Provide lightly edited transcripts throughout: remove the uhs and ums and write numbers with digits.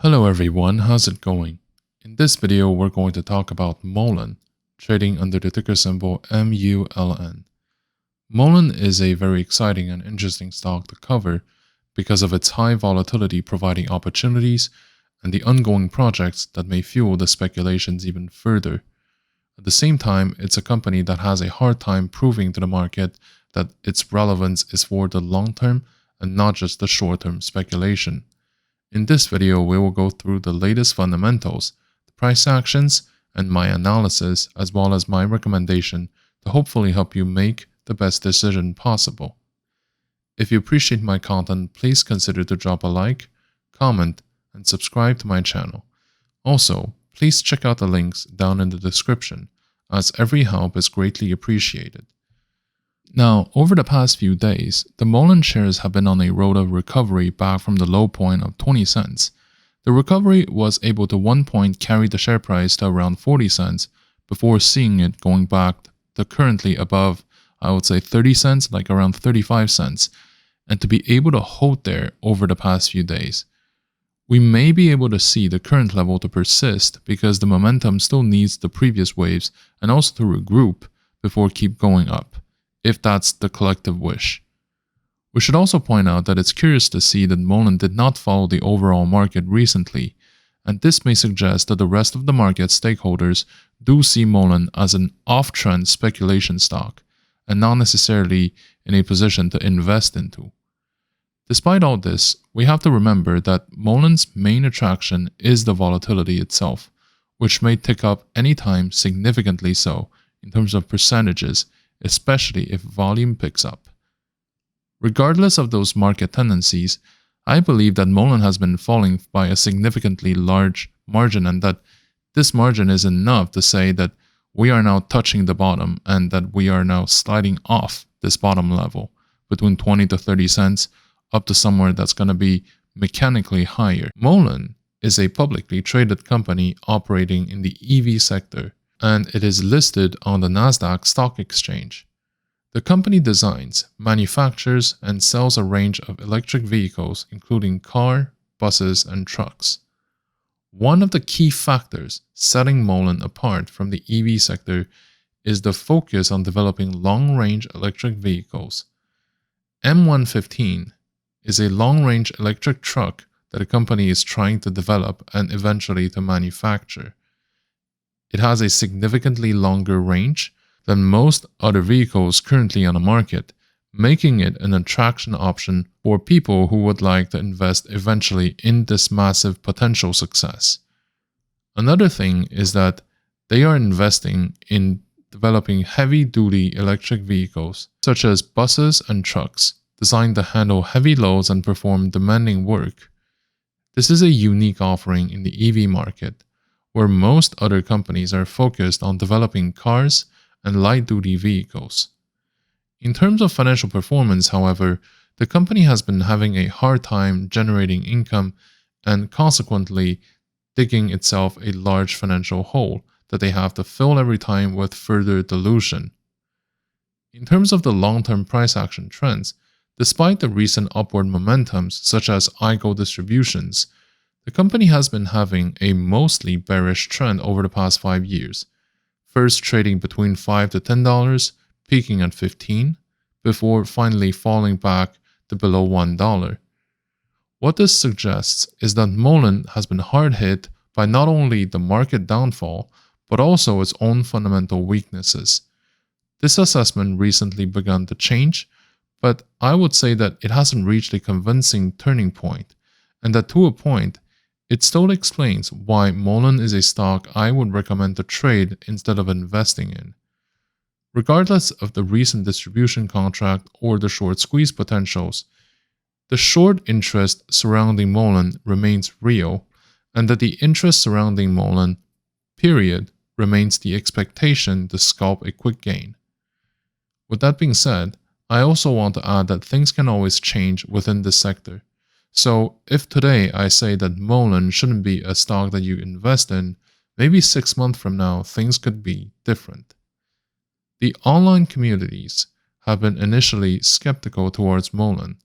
Hello everyone, how's it going? In this video, we're going to talk about Mullen, trading under the ticker symbol MULN. Mullen is a very exciting and interesting stock to cover because of its high volatility providing opportunities and the ongoing projects that may fuel the speculations even further. At the same time, it's a company that has a hard time proving to the market that its relevance is for the long term and not just the short term speculation. In this video, we will go through the latest fundamentals, the price actions, and my analysis, as well as my recommendation to hopefully help you make the best decision possible. If you appreciate my content, please consider to drop a like, comment, and subscribe to my channel. Also, please check out the links down in the description, as every help is greatly appreciated. Now, over the past few days, the Mullen shares have been on a road of recovery back from the low point of 20 cents. The recovery was able to one point carry the share price to around 40 cents before seeing it going back to currently above, I would say 30 cents, like around 35 cents, and to be able to hold there over the past few days. We may be able to see the current level to persist because the momentum still needs the previous waves and also to regroup before keep going up, if that's the collective wish. We should also point out that it's curious to see that Mullen did not follow the overall market recently, and this may suggest that the rest of the market stakeholders do see Mullen as an off-trend speculation stock, and not necessarily in a position to invest into. Despite all this, we have to remember that Mullen's main attraction is the volatility itself, which may tick up anytime significantly so in terms of percentages, especially if volume picks up. Regardless of those market tendencies, I believe that Mullen has been falling by a significantly large margin and that this margin is enough to say that we are now touching the bottom and that we are now sliding off this bottom level between 20 to 30 cents up to somewhere that's going to be mechanically higher. Mullen is a publicly traded company operating in the EV sector, and it is listed on the Nasdaq Stock Exchange. The company designs, manufactures, and sells a range of electric vehicles including car, buses, and trucks. One of the key factors setting Mullen apart from the EV sector is the focus on developing long-range electric vehicles. M115 is a long-range electric truck that a company is trying to develop and eventually to manufacture. It has a significantly longer range than most other vehicles currently on the market, making it an attraction option for people who would like to invest eventually in this massive potential success. Another thing is that they are investing in developing heavy-duty electric vehicles, such as buses and trucks, designed to handle heavy loads and perform demanding work. This is a unique offering in the EV market, where most other companies are focused on developing cars and light-duty vehicles. In terms of financial performance, however, the company has been having a hard time generating income and consequently digging itself a large financial hole that they have to fill every time with further dilution. In terms of the long-term price action trends, despite the recent upward momentums such as IGO distributions, the company has been having a mostly bearish trend over the past 5 years, first trading between $5 to $10, peaking at $15, before finally falling back to below $1. What this suggests is that Mullen has been hard hit by not only the market downfall, but also its own fundamental weaknesses. This assessment recently begun to change, but I would say that it hasn't reached a convincing turning point, and that to a point, it still explains why Mullen is a stock I would recommend to trade instead of investing in. Regardless of the recent distribution contract or the short squeeze potentials, the short interest surrounding Mullen remains real, and that the interest surrounding Mullen, period, remains the expectation to scalp a quick gain. With that being said, I also want to add that things can always change within this sector. So if today I say that Mullen shouldn't be a stock that you invest in, maybe 6 months from now things could be different. The online communities have been initially skeptical towards Mullen.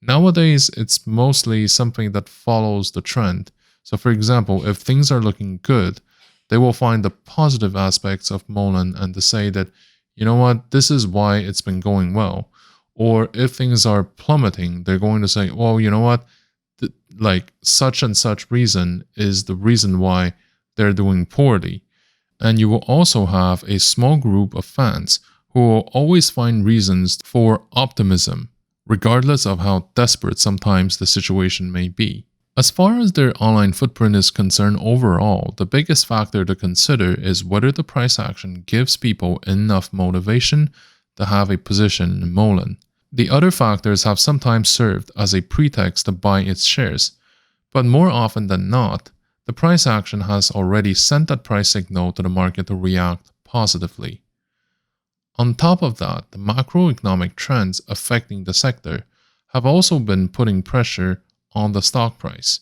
Nowadays it's mostly something that follows the trend, So for example, if things are looking good, they will find the positive aspects of Mullen and to say that, you know what, this is why it's been going well. Or if things are plummeting, they're going to say, well, you know what, like such and such reason is the reason why they're doing poorly. And you will also have a small group of fans who will always find reasons for optimism, regardless of how desperate sometimes the situation may be. As far as their online footprint is concerned overall, the biggest factor to consider is whether the price action gives people enough motivation to have a position in Mullen. The other factors have sometimes served as a pretext to buy its shares, but more often than not, the price action has already sent that price signal to the market to react positively. On top of that, the macroeconomic trends affecting the sector have also been putting pressure on the stock price,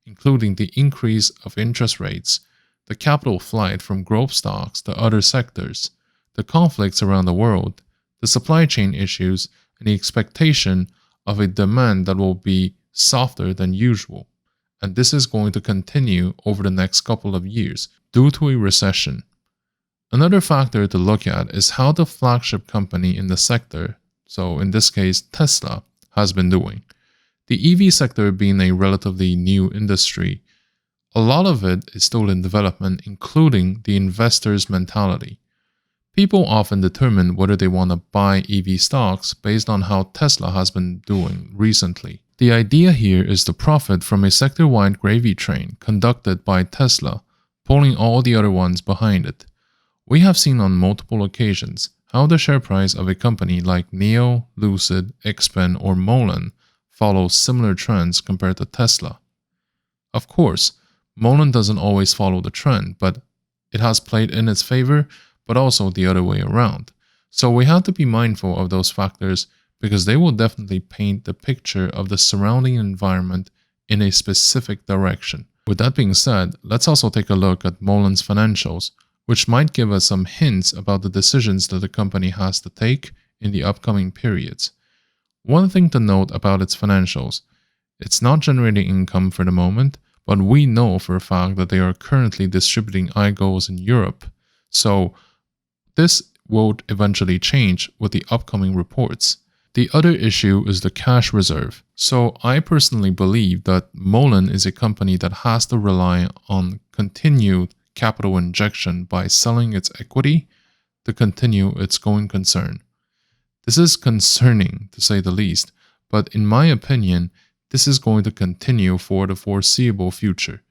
including the increase of interest rates, the capital flight from growth stocks to other sectors, the conflicts around the world, the supply chain issues, and the expectation of a demand that will be softer than usual. And this is going to continue over the next couple of years due to a recession. Another factor to look at is how the flagship company in the sector, so in this case Tesla, has been doing. The EV sector being a relatively new industry, a lot of it is still in development, including the investor's mentality. People often determine whether they want to buy EV stocks based on how Tesla has been doing recently. The idea here is to profit from a sector-wide gravy train conducted by Tesla, pulling all the other ones behind it. We have seen on multiple occasions how the share price of a company like NIO, Lucid, XPeng, or Mullen follows similar trends compared to Tesla. Of course, Mullen doesn't always follow the trend, but it has played in its favor, but also the other way around. So we have to be mindful of those factors because they will definitely paint the picture of the surrounding environment in a specific direction. With that being said, let's also take a look at Mullen's financials, which might give us some hints about the decisions that the company has to take in the upcoming periods. One thing to note about its financials, it's not generating income for the moment, but we know for a fact that they are currently distributing iGos in Europe. So this will eventually change with the upcoming reports. The other issue is the cash reserve. So I personally believe that Mullen is a company that has to rely on continued capital injection by selling its equity to continue its going concern. This is concerning to say the least, but in my opinion, this is going to continue for the foreseeable future.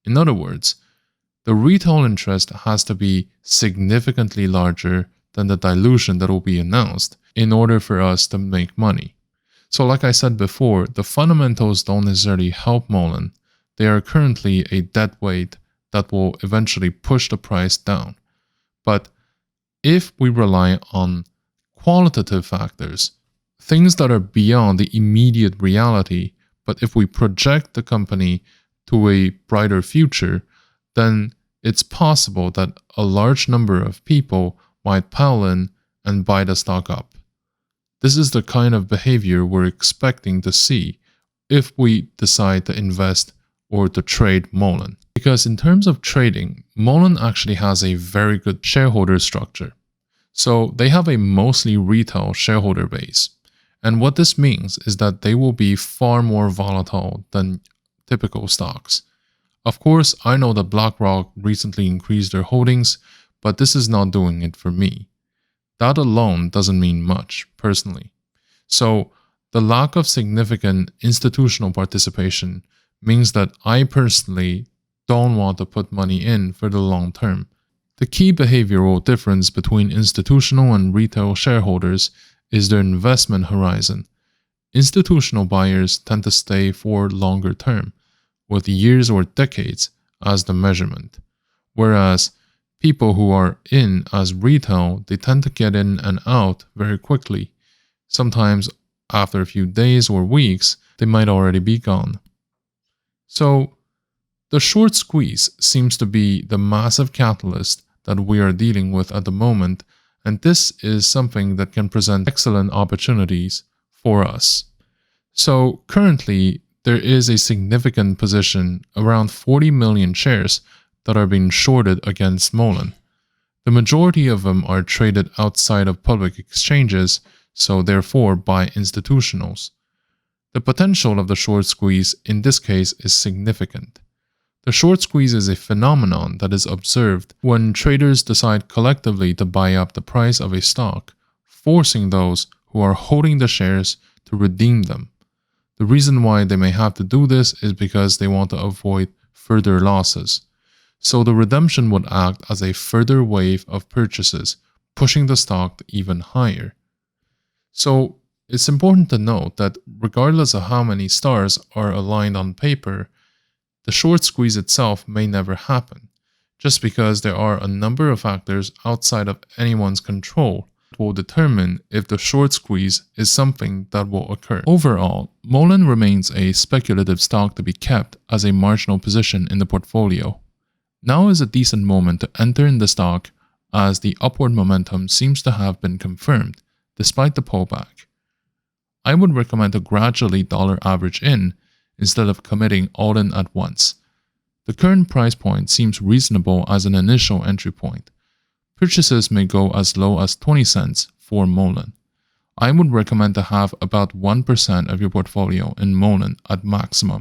In other words, the retail interest has to be significantly larger than the dilution that will be announced in order for us to make money. So like I said before, the fundamentals don't necessarily help Mullen. They are currently a dead weight that will eventually push the price down. But if we rely on qualitative factors, things that are beyond the immediate reality, but if we project the company to a brighter future, then it's possible that a large number of people might pile in and buy the stock up. This is the kind of behavior we're expecting to see if we decide to invest or to trade Mullen. Because in terms of trading, Mullen actually has a very good shareholder structure. So they have a mostly retail shareholder base. And what this means is that they will be far more volatile than typical stocks. Of course, I know that BlackRock recently increased their holdings, but this is not doing it for me. That alone doesn't mean much, personally. So the lack of significant institutional participation means that I personally don't want to put money in for the long term. The key behavioral difference between institutional and retail shareholders is their investment horizon. Institutional buyers tend to stay for longer term, with years or decades as the measurement, whereas people who are in as retail, they tend to get in and out very quickly. Sometimes after a few days or weeks, they might already be gone. So the short squeeze seems to be the massive catalyst that we are dealing with at the moment, and this is something that can present excellent opportunities for us. So currently, there is a significant position, around 40 million shares, that are being shorted against Mullen. The majority of them are traded outside of public exchanges, so therefore by institutionals. The potential of the short squeeze in this case is significant. The short squeeze is a phenomenon that is observed when traders decide collectively to buy up the price of a stock, forcing those who are holding the shares to redeem them. The reason why they may have to do this is because they want to avoid further losses. So the redemption would act as a further wave of purchases, pushing the stock even higher. So it's important to note that regardless of how many stars are aligned on paper, the short squeeze itself may never happen, just because there are a number of factors outside of anyone's control that will determine if the short squeeze is something that will occur. Overall, Mullen remains a speculative stock to be kept as a marginal position in the portfolio. Now is a decent moment to enter in the stock as the upward momentum seems to have been confirmed despite the pullback. I would recommend to gradually dollar average in instead of committing all in at once. The current price point seems reasonable as an initial entry point. Purchases may go as low as 20 cents for Mullen. I would recommend to have about 1% of your portfolio in Mullen at maximum.